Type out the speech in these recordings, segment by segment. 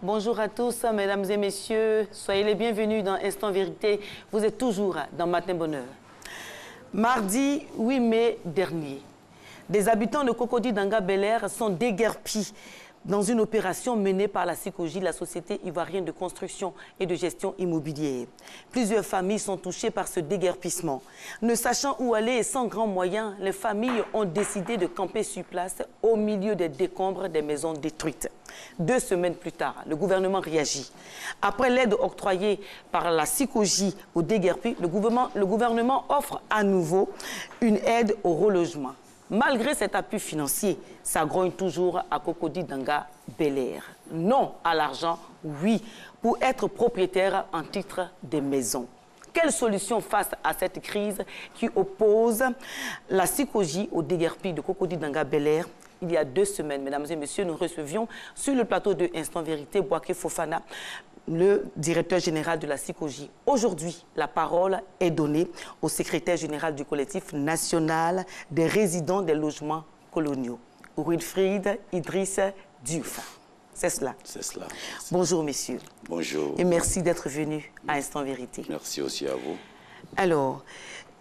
Bonjour à tous, mesdames et messieurs. Soyez les bienvenus dans Instant Vérité. Vous êtes toujours dans Matin Bonheur. Mardi 8 mai dernier, des habitants de Cocody Danga Bel-Air sont déguerpis dans une opération menée par la SICOGI, la Société ivoirienne de construction et de gestion immobilière. Plusieurs familles sont touchées par ce déguerpissement. Ne sachant où aller et sans grands moyens, les familles ont décidé de camper sur place au milieu des décombres des maisons détruites. 2 semaines plus tard, le gouvernement réagit. Après l'aide octroyée par la SICOGI aux déguerpis, le gouvernement offre à nouveau une aide au relogement. Malgré cet appui financier, ça grogne toujours à Cocody Danga Bel-Air. Non à l'argent, oui, pour être propriétaire en titre des maisons. Quelle solution face à cette crise qui oppose la SICOGI aux déguerpis de Cocody Danga Bel-Air? Il y a 2 semaines, mesdames et messieurs, nous recevions sur le plateau de Instant Vérité Boaké Fofana, le directeur général de la SICOGI. Aujourd'hui, la parole est donnée au secrétaire général du collectif national des résidents des logements coloniaux, Wilfried Idriss Diouf. C'est cela. C'est cela. Bonjour, messieurs. Bonjour. Et merci d'être venu à Instant Vérité. Merci aussi à vous. Alors,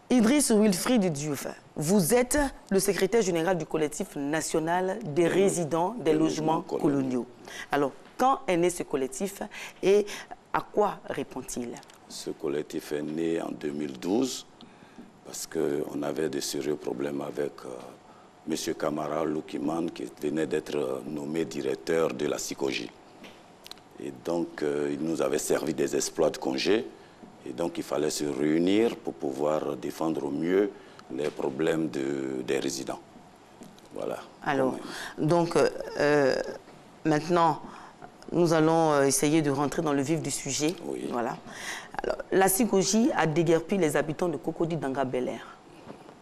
Idriss Wilfried Diouf, vous êtes le secrétaire général du collectif national des résidents des logements coloniaux. Alors, quand est né ce collectif et à quoi répond-il? Ce collectif est né en 2012 parce qu'on avait de sérieux problèmes avec M. Kamara Loukiman qui venait d'être nommé directeur de la SICOGI. Et donc, il nous avait servi des exploits de congé. Et donc, il fallait se réunir pour pouvoir défendre au mieux les problèmes des résidents. Voilà. Alors, donc, maintenant, nous allons essayer de rentrer dans le vif du sujet. Oui. Voilà. Alors, la SICOGI a déguerpi les habitants de Cocody Danga Bel-Air.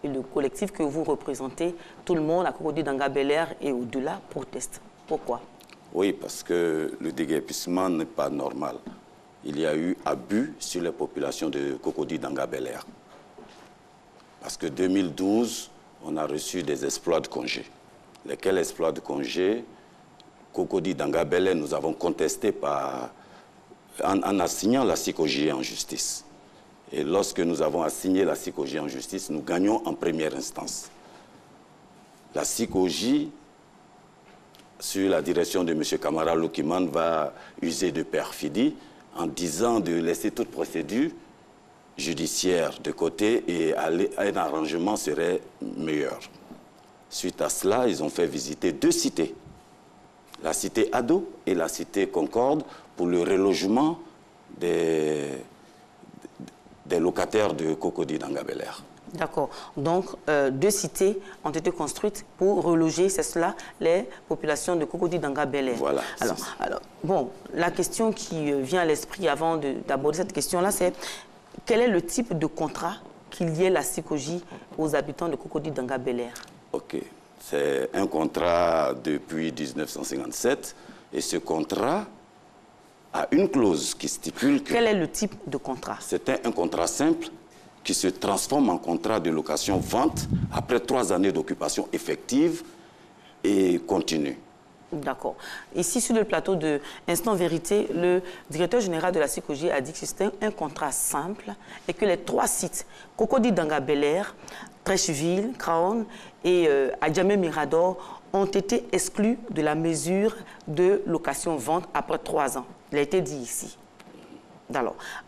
Et le collectif que vous représentez, tout le monde à Cocody Danga Bel-Air et au-delà proteste. Pourquoi? Oui, parce que le déguerpissement n'est pas normal. Il y a eu abus sur les populations de Cocody Danga Bel-Air. Parce que 2012, on a reçu des exploits de congé. Lesquels exploits de congé? Cocody Danga Bel-Air, nous avons contesté en assignant la SICOGI en justice. Et lorsque nous avons assigné la SICOGI en justice, nous gagnons en première instance. La SICOGI, sur la direction de M. Kamara Loukiman, va user de perfidie en disant de laisser toute procédure judiciaire de côté et un arrangement serait meilleur. Suite à cela, ils ont fait visiter 2 cités. La cité Ado et la cité Concorde pour le relogement des locataires de Cocody Danga Bel-Air. D'accord. Donc, 2 cités ont été construites pour reloger, c'est cela, les populations de Cocody Danga Bel-Air. Voilà. Alors, bon, la question qui vient à l'esprit avant d'aborder cette question-là, c'est quel est le type de contrat qu'il y ait la SICOGI aux habitants de Cocody Danga Bel-Air? Ok. C'est un contrat depuis 1957 et ce contrat a une clause qui stipule que... Quel est le type de contrat? C'était un contrat simple qui se transforme en contrat de location-vente après 3 années d'occupation effective et continue. D'accord. Ici, sur le plateau de Instant Vérité, le directeur général de la SICOGI a dit que c'était un contrat simple et que les 3 sites, Cocody Danga Bel-Air, Trècheville, Crown et Adjamé Mirador, ont été exclus de la mesure de location-vente après 3 ans. Il a été dit ici.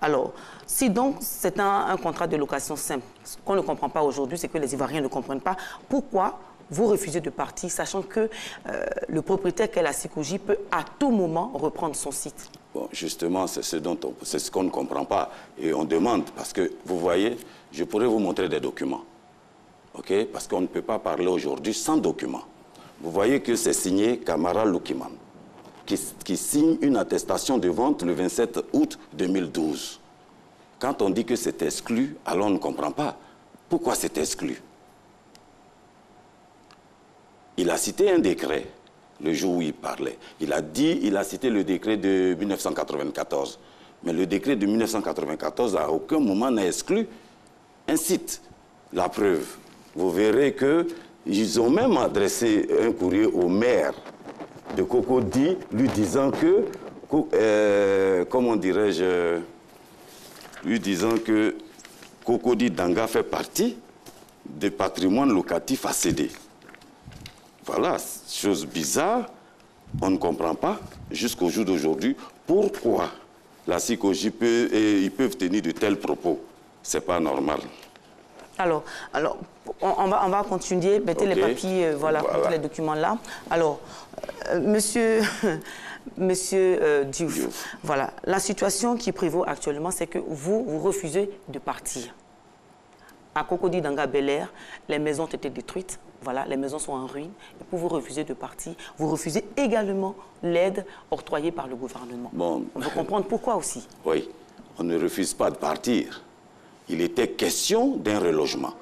Alors, si donc c'est un contrat de location simple, ce qu'on ne comprend pas aujourd'hui, c'est que les Ivoiriens ne comprennent pas pourquoi vous refusez de partir, sachant que le propriétaire qu'est la SICOGI peut à tout moment reprendre son site. Bon, justement, c'est ce qu'on ne comprend pas. Et on demande, parce que vous voyez, je pourrais vous montrer des documents. OK? Parce qu'on ne peut pas parler aujourd'hui sans documents. Vous voyez que c'est signé Kamara Loukiman, qui signe une attestation de vente le 27 août 2012. Quand on dit que c'est exclu, alors on ne comprend pas. Pourquoi c'est exclu? Il a cité un décret le jour où il parlait. Il a cité le décret de 1994. Mais le décret de 1994, à aucun moment n'a exclu un site. La preuve, vous verrez qu'ils ont même adressé un courrier au maire de Cocody lui disant que comment dirais-je, lui disant que Cocody Danga fait partie des patrimoines locatifs à céder. Voilà, chose bizarre, on ne comprend pas jusqu'au jour d'aujourd'hui pourquoi la CICOJ ils peuvent tenir de tels propos. C'est pas normal. Alors on va continuer, mettez les papiers, voilà, tous les documents là. Alors, monsieur Diouf, voilà, la situation qui prévaut actuellement, c'est que vous refusez de partir. À Cocody Danga Bel-Air, les maisons ont été détruites, voilà, les maisons sont en ruine. Et pour vous refuser de partir, vous refusez également l'aide octroyée par le gouvernement. Bon, on veut comprendre pourquoi aussi. Oui, on ne refuse pas de partir. Il était question d'un relogement.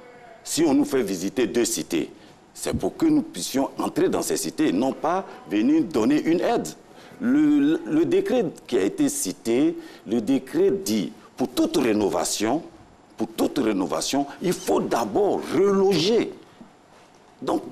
Si on nous fait visiter 2 cités, c'est pour que nous puissions entrer dans ces cités, non pas venir donner une aide. Le décret qui a été cité, le décret dit, pour toute rénovation, il faut d'abord reloger. Donc,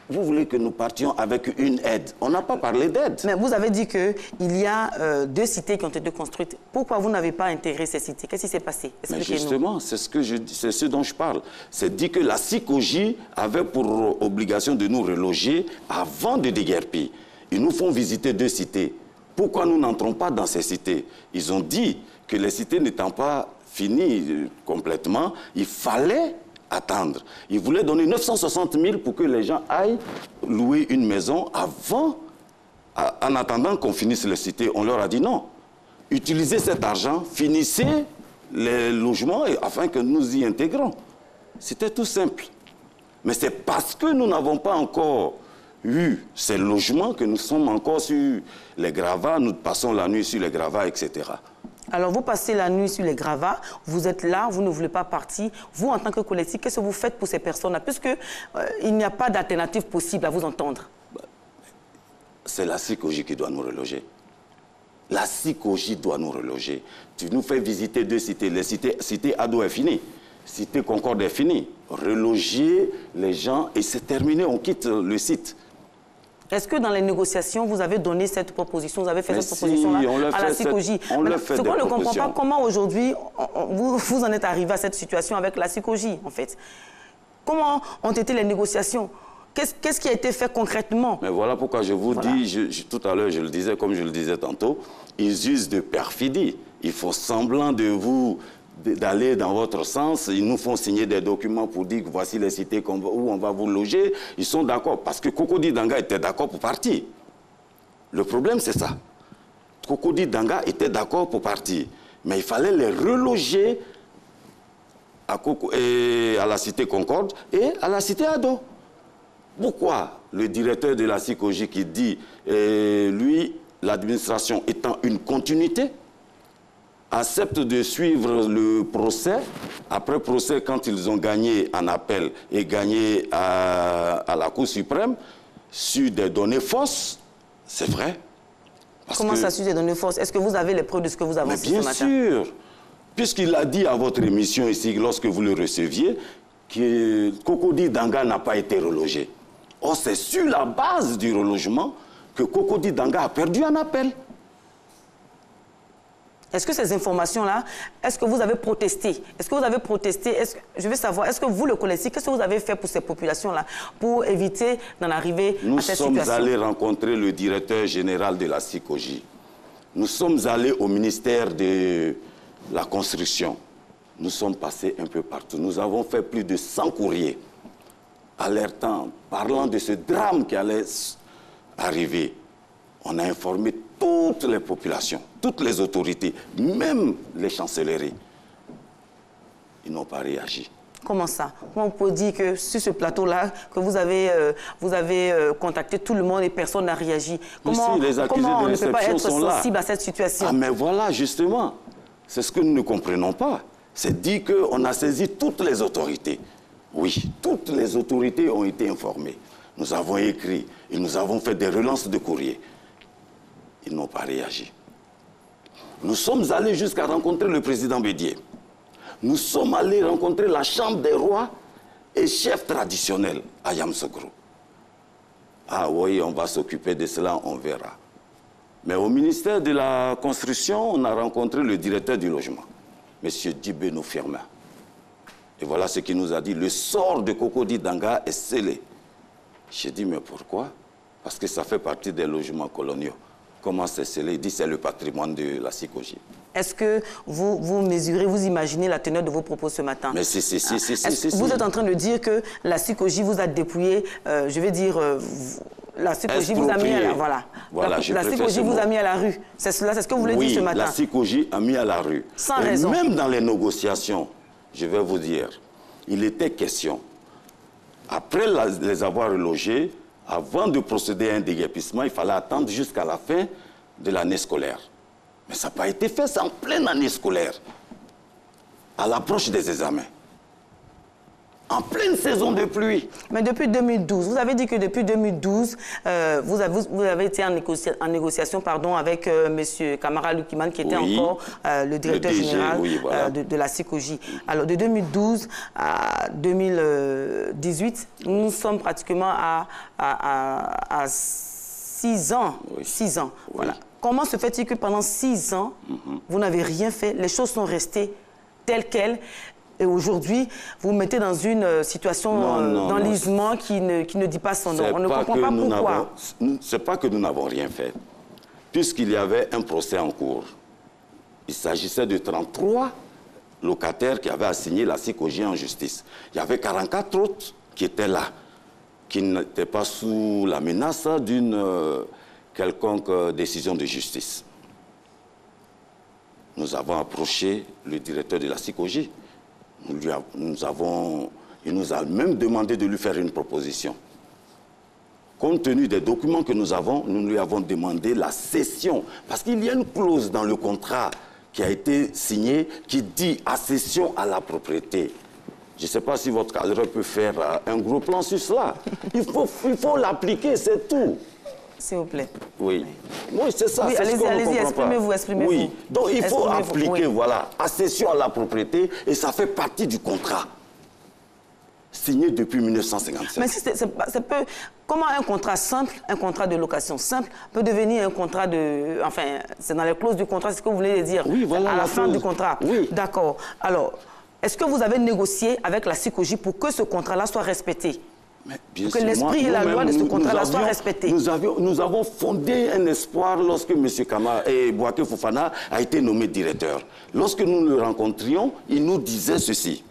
vous voulez que nous partions avec une aide. On n'a pas parlé d'aide. Mais vous avez dit qu'il y a 2 cités qui ont été construites. Pourquoi vous n'avez pas intégré ces cités? Qu'est-ce qui s'est passé? Mais justement, c'est ce dont je parle. C'est dit que la CICOJ avait pour obligation de nous reloger avant de déguerpir. Ils nous font visiter 2 cités. Pourquoi nous n'entrons pas dans ces cités? Ils ont dit que les cités n'étant pas finies complètement, il fallait attendre. Ils voulaient donner 960 000 pour que les gens aillent louer une maison avant, en attendant qu'on finisse les cités. On leur a dit non. Utilisez cet argent, finissez les logements afin que nous y intégrons. C'était tout simple. Mais c'est parce que nous n'avons pas encore eu ces logements que nous sommes encore sur les gravats, nous passons la nuit sur les gravats, etc. Alors, vous passez la nuit sur les gravats, vous êtes là, vous ne voulez pas partir. Vous, en tant que collectif, qu'est-ce que vous faites pour ces personnes-là? Puisqu'il n'y a pas d'alternative possible à vous entendre. C'est la CICOJ qui doit nous reloger. La CICOJ doit nous reloger. Tu nous fais visiter 2 cités. Les cité Ado est finie. Cité Concorde est finie. Reloger les gens et c'est terminé, on quitte le site. Est-ce que dans les négociations, vous avez donné cette proposition, vous avez fait cette proposition-là à la CICOJ? Ce qu'on ne comprend pas, comment aujourd'hui vous en êtes arrivé à cette situation avec la CICOJ, en fait? Comment ont été les négociations? Qu'est-ce qui a été fait concrètement? Mais voilà pourquoi je vous dis, tout à l'heure, je le disais, comme je le disais tantôt, ils usent de perfidie. Ils font semblant d'aller dans votre sens. Ils nous font signer des documents pour dire que voici les cités où on va vous loger. Ils sont d'accord, parce que Cocody Danga était d'accord pour partir. Le problème, c'est ça. Cocody Danga était d'accord pour partir. Mais il fallait les reloger à la cité Concorde et à la cité Ado. Pourquoi le directeur de la CICOJ qui dit, lui, l'administration étant une continuité, accepte de suivre le procès. Après procès, quand ils ont gagné en appel et gagné à la Cour suprême, sur des données fausses, c'est vrai. Comment ça, sur des données fausses? Est-ce que vous avez les preuves de ce que vous avancez ce matin? Bien sûr. Puisqu'il a dit à votre émission ici, lorsque vous le receviez, que Cocody Danga n'a pas été relogé. Or, c'est sur la base du relogement que Cocody Danga a perdu en appel. Est-ce que ces informations-là, est-ce que vous avez protesté? Est-ce que vous avez protesté? Je veux savoir, est-ce que vous, le collectif, qu'est-ce que vous avez fait pour ces populations-là, pour éviter d'en arriver à cette situation? Nous sommes allés rencontrer le directeur général de la CICOJ. Nous sommes allés au ministère de la Construction. Nous sommes passés un peu partout. Nous avons fait plus de 100 courriers, alertant, parlant de ce drame qui allait arriver. On a informé toutes les populations, toutes les autorités, même les chancelleries. Ils n'ont pas réagi. Comment ça? On peut dire que sur ce plateau-là, que vous avez contacté tout le monde et personne n'a réagi. Comment on ne peut pas être sensible à cette situation? Ah mais voilà, justement, c'est ce que nous ne comprenons pas. C'est dit qu'on a saisi toutes les autorités. Oui, toutes les autorités ont été informées. Nous avons écrit et nous avons fait des relances de courrier. Ils n'ont pas réagi. Nous sommes allés jusqu'à rencontrer le président Bédié. Nous sommes allés rencontrer la Chambre des rois et chefs traditionnels à Yamoussoukro. Ah oui, on va s'occuper de cela, on verra. Mais au ministère de la Construction, on a rencontré le directeur du logement, M. Dibeno Firmin. Et voilà ce qu'il nous a dit. Le sort de Cocody Danga est scellé. J'ai dit, mais pourquoi? Parce que ça fait partie des logements coloniaux. Comment c'est scellé? Il dit, c'est le patrimoine de la SICOJ. Est-ce que vous mesurez, vous imaginez la teneur de vos propos ce matin? Mais si. Vous êtes en train de dire que la SICOJ vous a dépouillé, je vais dire, la SICOJ vous a mis à la... Voilà, la SICOJ vous a mis à la rue. C'est cela, c'est ce que vous voulez dire ce matin? Oui, la SICOJ a mis à la rue. Sans raison. Même dans les négociations, je vais vous dire, il était question, après les avoir relogés, avant de procéder à un déguerpissement, il fallait attendre jusqu'à la fin de l'année scolaire. Mais ça n'a pas été fait, c'est en pleine année scolaire, à l'approche des examens, en pleine saison de pluie. Mais depuis 2012, vous avez dit que depuis 2012, vous avez été en négociation avec M. Kamara Lukiman, qui était encore le directeur général de la SICOJ. Alors, de 2012 à 2018, nous sommes pratiquement à 6 ans. Oui. 6 ans. Oui. Voilà. Comment se fait-il que pendant 6 ans, vous n'avez rien fait? Les choses sont restées telles quelles. Et aujourd'hui, vous vous mettez dans une situation d'enlisement qui ne dit pas son nom. On ne comprend pas pourquoi. Ce n'est pas que nous n'avons rien fait. Puisqu'il y avait un procès en cours. Il s'agissait de 33 locataires qui avaient assigné la SICOJ en justice. Il y avait 44 autres qui étaient là, qui n'étaient pas sous la menace d'une quelconque décision de justice. Nous avons approché le directeur de la SICOJ. Il nous a même demandé de lui faire une proposition. Compte tenu des documents que nous avons, nous lui avons demandé la cession. Parce qu'il y a une clause dans le contrat qui a été signé qui dit accession à la propriété. Je ne sais pas si votre cadre peut faire un gros plan sur cela. Il faut l'appliquer, c'est tout. S'il vous plaît. Oui. Oui, c'est ça. Oui, allez-y, exprimez-vous, exprimez-vous. Oui, donc il faut appliquer, voilà, accession à la propriété, et ça fait partie du contrat signé depuis 1957. Mais si comment un contrat simple, un contrat de location simple, peut devenir un contrat de... Enfin, c'est dans les clauses du contrat, c'est ce que vous voulez dire. Oui, voilà. À la fin du contrat. Oui. D'accord. Alors, est-ce que vous avez négocié avec la SICOJ pour que ce contrat-là soit respecté? Pour que l'esprit et la loi de ce contrat-là soient respectés. Nous avons fondé un espoir lorsque M. Kamara et Bouaké Fofana a été nommé directeur. Lorsque nous le rencontrions, il nous disait ceci.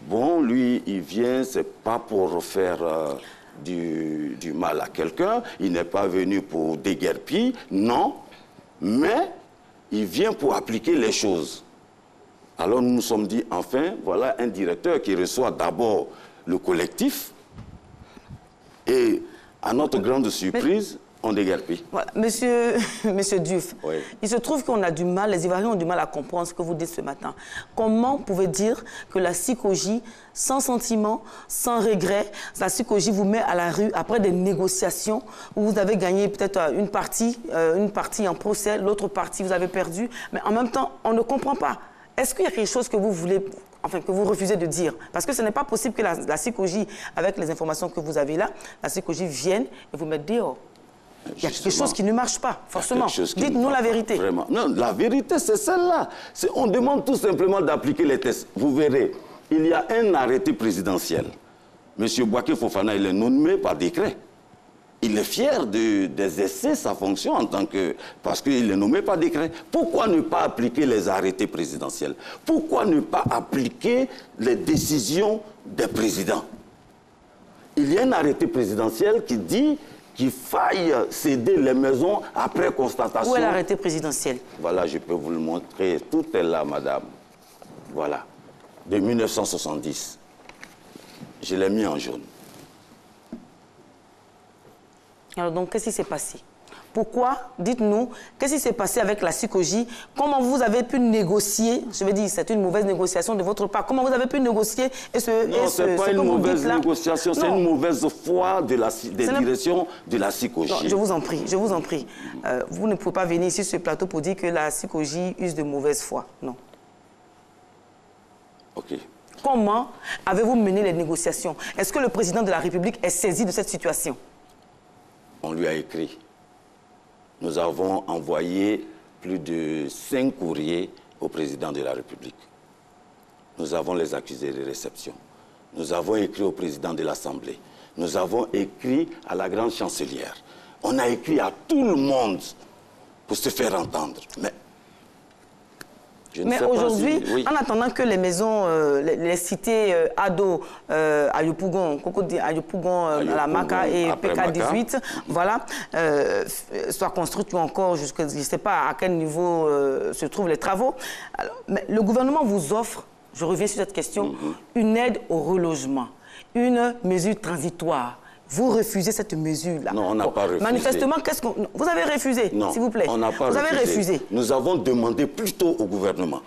Bon, lui, il vient, c'est pas pour faire du mal à quelqu'un. Il n'est pas venu pour déguerpir, non. Mais il vient pour appliquer les choses. Alors nous nous sommes dit, enfin, voilà un directeur qui reçoit d'abord le collectif. Et à notre grande surprise, on déguerpit. Voilà. Monsieur Diouf, oui. Il se trouve qu'on a du mal, les Ivoiriens ont du mal à comprendre ce que vous dites ce matin. Comment vous pouvez dire que la SICOJ, sans sentiment, sans regret, la SICOJ vous met à la rue après des négociations où vous avez gagné peut-être une partie en procès, l'autre partie vous avez perdu, mais en même temps, on ne comprend pas. Est-ce qu'il y a quelque chose que vous voulez... Enfin, que vous refusez de dire. Parce que ce n'est pas possible que la SICOJ, avec les informations que vous avez là, la SICOJ vienne et vous mette dehors. Il y a quelque chose qui ne marche pas, forcément. Dites-nous la vérité. Vraiment. Non, la vérité, c'est celle-là. On demande tout simplement d'appliquer les tests. Vous verrez, il y a un arrêté présidentiel. M. Bouaké Fofana, il est nommé par décret. Il est fier d'exercer sa fonction en tant que... Parce qu'il est nommé par décret. Pourquoi ne pas appliquer les arrêtés présidentiels? Pourquoi ne pas appliquer les décisions des présidents? Il y a un arrêté présidentiel qui dit qu'il faille céder les maisons après constatation... Où est l'arrêté présidentiel? Voilà, je peux vous le montrer. Tout est là, madame. Voilà. De 1970. Je l'ai mis en jaune. Alors donc, qu'est-ce qui s'est passé? Pourquoi? Dites-nous, qu'est-ce qui s'est passé avec la SICOJ? Comment vous avez pu négocier? Je veux dire, c'est une mauvaise négociation de votre part. Comment vous avez pu négocier Non, ce n'est pas une mauvaise négociation, c'est une mauvaise foi des directions de la SICOJ. Non, je vous en prie, je vous en prie. Vous ne pouvez pas venir ici sur ce plateau pour dire que la SICOJ use de mauvaise foi. Non. OK. Comment avez-vous mené les négociations? Est-ce que le président de la République est saisi de cette situation? On lui a écrit. Nous avons envoyé plus de 5 courriers au président de la République. Nous avons les accusés de réception. Nous avons écrit au président de l'Assemblée. Nous avons écrit à la grande chancelière. On a écrit à tout le monde pour se faire entendre. Mais aujourd'hui, oui, en attendant que les maisons, les cités Ado, Ayopougon, Cocody, Ayopougon, Alamaka et PK18, voilà, soient construites ou encore, je ne sais pas à quel niveau se trouvent les travaux. Alors, mais le gouvernement vous offre, je reviens sur cette question, une aide au relogement, une mesure transitoire. Vous refusez cette mesure-là. Non, on n'a pas refusé. Manifestement, vous avez refusé, s'il vous plaît. On n'a pas refusé. Vous avez refusé. Nous avons demandé plutôt au gouvernement,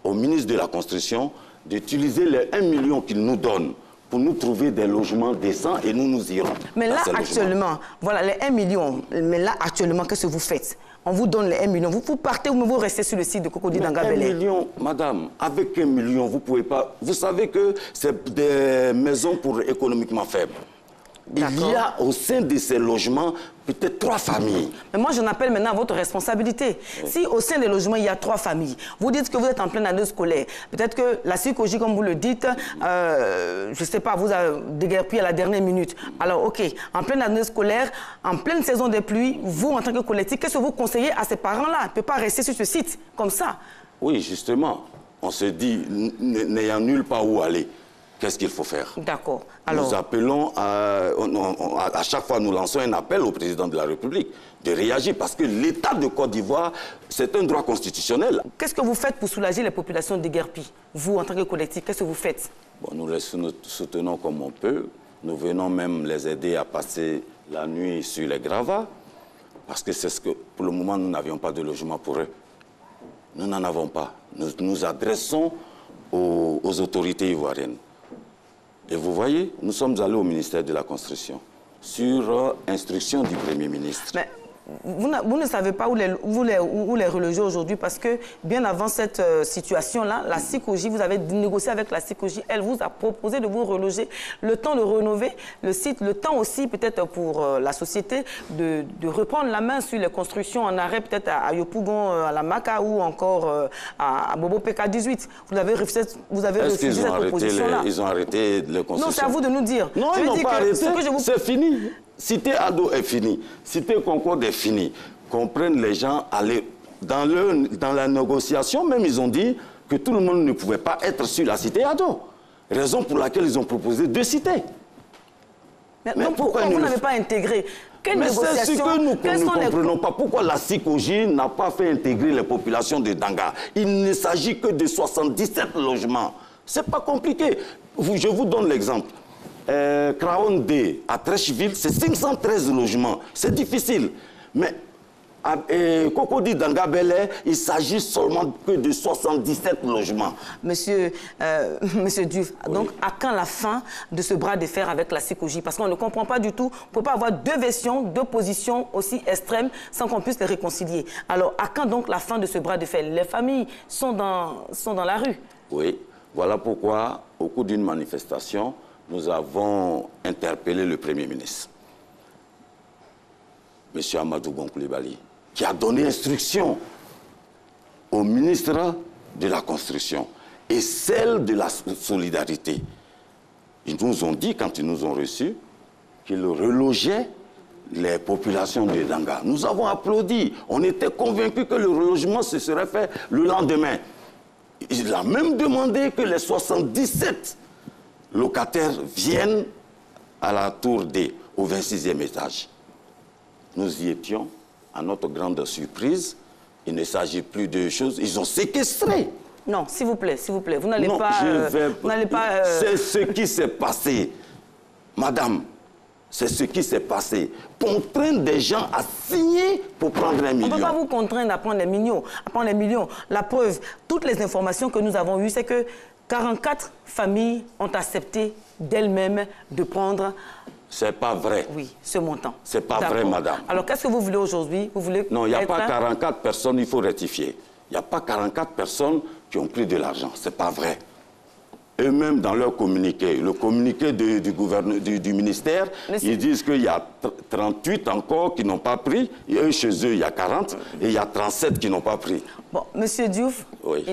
au ministre de la Construction, d'utiliser les 1 million qu'il nous donne pour nous trouver des logements décents et nous irons. Mais là, actuellement, voilà, les 1 million, mais là, actuellement, qu'est-ce que vous faites? On vous donne les 1 million. Vous partez ou vous restez sur le site de Cocody Dangabélé? 1 million, madame, avec 1 million, vous ne pouvez pas... Vous savez que c'est des maisons pour économiquement faibles. Il y a au sein de ces logements peut-être 3 familles. Mais moi, j'en appelle maintenant à votre responsabilité. Oui. Si au sein des logements, il y a 3 familles, vous dites que vous êtes en pleine année scolaire. Peut-être que la CICOJ, comme vous le dites, je ne sais pas, vous a déguerpi à la dernière minute. Alors, OK, en pleine année scolaire, en pleine saison des pluies, vous, en tant que collectif, qu'est-ce que vous conseillez à ces parents-là? Ils ne peuvent pas rester sur ce site comme ça. Oui, justement. On se dit, n'ayant nulle part où aller, qu'est-ce qu'il faut faire? D'accord. Nous appelons, à chaque fois nous lançons un appel au président de la République de réagir parce que l'État de Côte d'Ivoire, c'est un droit constitutionnel. Qu'est-ce que vous faites pour soulager les populations déguerpies? Vous, en tant que collectif, qu'est-ce que vous faites? Bon, nous les soutenons comme on peut. Nous venons même les aider à passer la nuit sur les gravats parce que c'est ce que, pour le moment, nous n'avions pas de logement pour eux. Nous n'en avons pas. Nous nous adressons aux autorités ivoiriennes. Et vous voyez, nous sommes allés au ministère de la Construction sur instruction du Premier ministre. Mais vous ne savez pas où les reloger aujourd'hui parce que bien avant cette situation-là, la CICOJ, vous avez négocié avec la CICOJ, elle vous a proposé de vous reloger, le temps de rénover le site, le temps aussi peut-être pour la société de reprendre la main sur les constructions en arrêt peut-être à Ayopougon, à la Maka ou encore à Bobo PK18. Vous avez refusé cette proposition-là. Ils ont arrêté les constructions? Non, c'est à vous de nous dire. Non, ils n'ont pas arrêté, c'est fini. Cité Ado est fini, Cité Concorde est fini. Qu'on prenne les gens, aller dans la négociation, même ils ont dit que tout le monde ne pouvait pas être sur la Cité Ado. Raison pour laquelle ils ont proposé 2 cités. Mais pourquoi vous n'avez pas intégré? Mais c'est ce que nous ne comprenons pas. Pourquoi la CICOJ n'a pas fait intégrer les populations de Danga? Il ne s'agit que de 77 logements. C'est pas compliqué. Je vous donne l'exemple. Craon D à Trècheville, c'est 513 logements. C'est difficile. Mais à Cocody Dangabélé, il s'agit seulement que de 77 logements. Monsieur Diouf, oui. Donc à quand la fin de ce bras de fer avec la CICOJ? Parce qu'on ne comprend pas du tout. On ne peut pas avoir 2 versions, 2 positions aussi extrêmes sans qu'on puisse les réconcilier. Alors à quand donc la fin de ce bras de fer? Les familles sont dans la rue. Oui, voilà pourquoi au cours d'une manifestation, nous avons interpellé le Premier ministre, M. Amadou Gon Coulibaly, qui a donné instruction au ministre de la Construction et celle de la Solidarité. Ils nous ont dit, quand ils nous ont reçus, qu'ils relogeaient les populations de Danga. Nous avons applaudi. On était convaincus que le relogement se serait fait le lendemain. Il a même demandé que les 77 locataires viennent à la tour D, au 26e étage. Nous y étions, à notre grande surprise. Il ne s'agit plus de choses. Ils ont séquestré. Non, s'il vous plaît, vous n'allez pas... C'est ce qui s'est passé. Madame, c'est ce qui s'est passé. Contraindre des gens à signer pour prendre 1 million. On ne peut pas vous contraindre à prendre les millions. La preuve, toutes les informations que nous avons eues, c'est que 44 familles ont accepté d'elles-mêmes de prendre... C'est pas vrai. Oui, ce montant. C'est pas vrai, madame. Alors, qu'est-ce que vous voulez aujourd'hui? Vous voulez... Non, il n'y a pas 44 personnes, il faut rectifier. Il n'y a pas 44 personnes qui ont pris de l'argent. C'est pas vrai. eux-mêmes dans leur communiqué, le communiqué du ministère, ils disent qu'il y a 38 encore qui n'ont pas pris, et eux, chez eux, il y a 40, et il y a 37 qui n'ont pas pris. Bon, Monsieur Diouf, oui.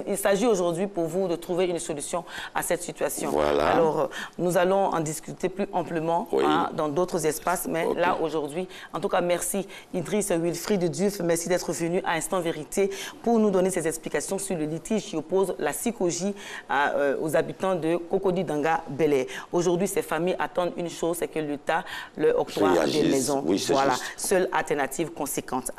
il s'agit aujourd'hui pour vous de trouver une solution à cette situation. Voilà. Alors, nous allons en discuter plus amplement oui. dans d'autres espaces, mais là, aujourd'hui, en tout cas, merci Idriss Wilfried Diouf, merci d'être venu à Instant Vérité pour nous donner ces explications sur le litige qui oppose la CICOJ aux habitants de Cocody Danga Bel-Air. Aujourd'hui, ces familles attendent une chose, c'est que l'État leur octroie des maisons. Oui, voilà, seule alternative conséquente.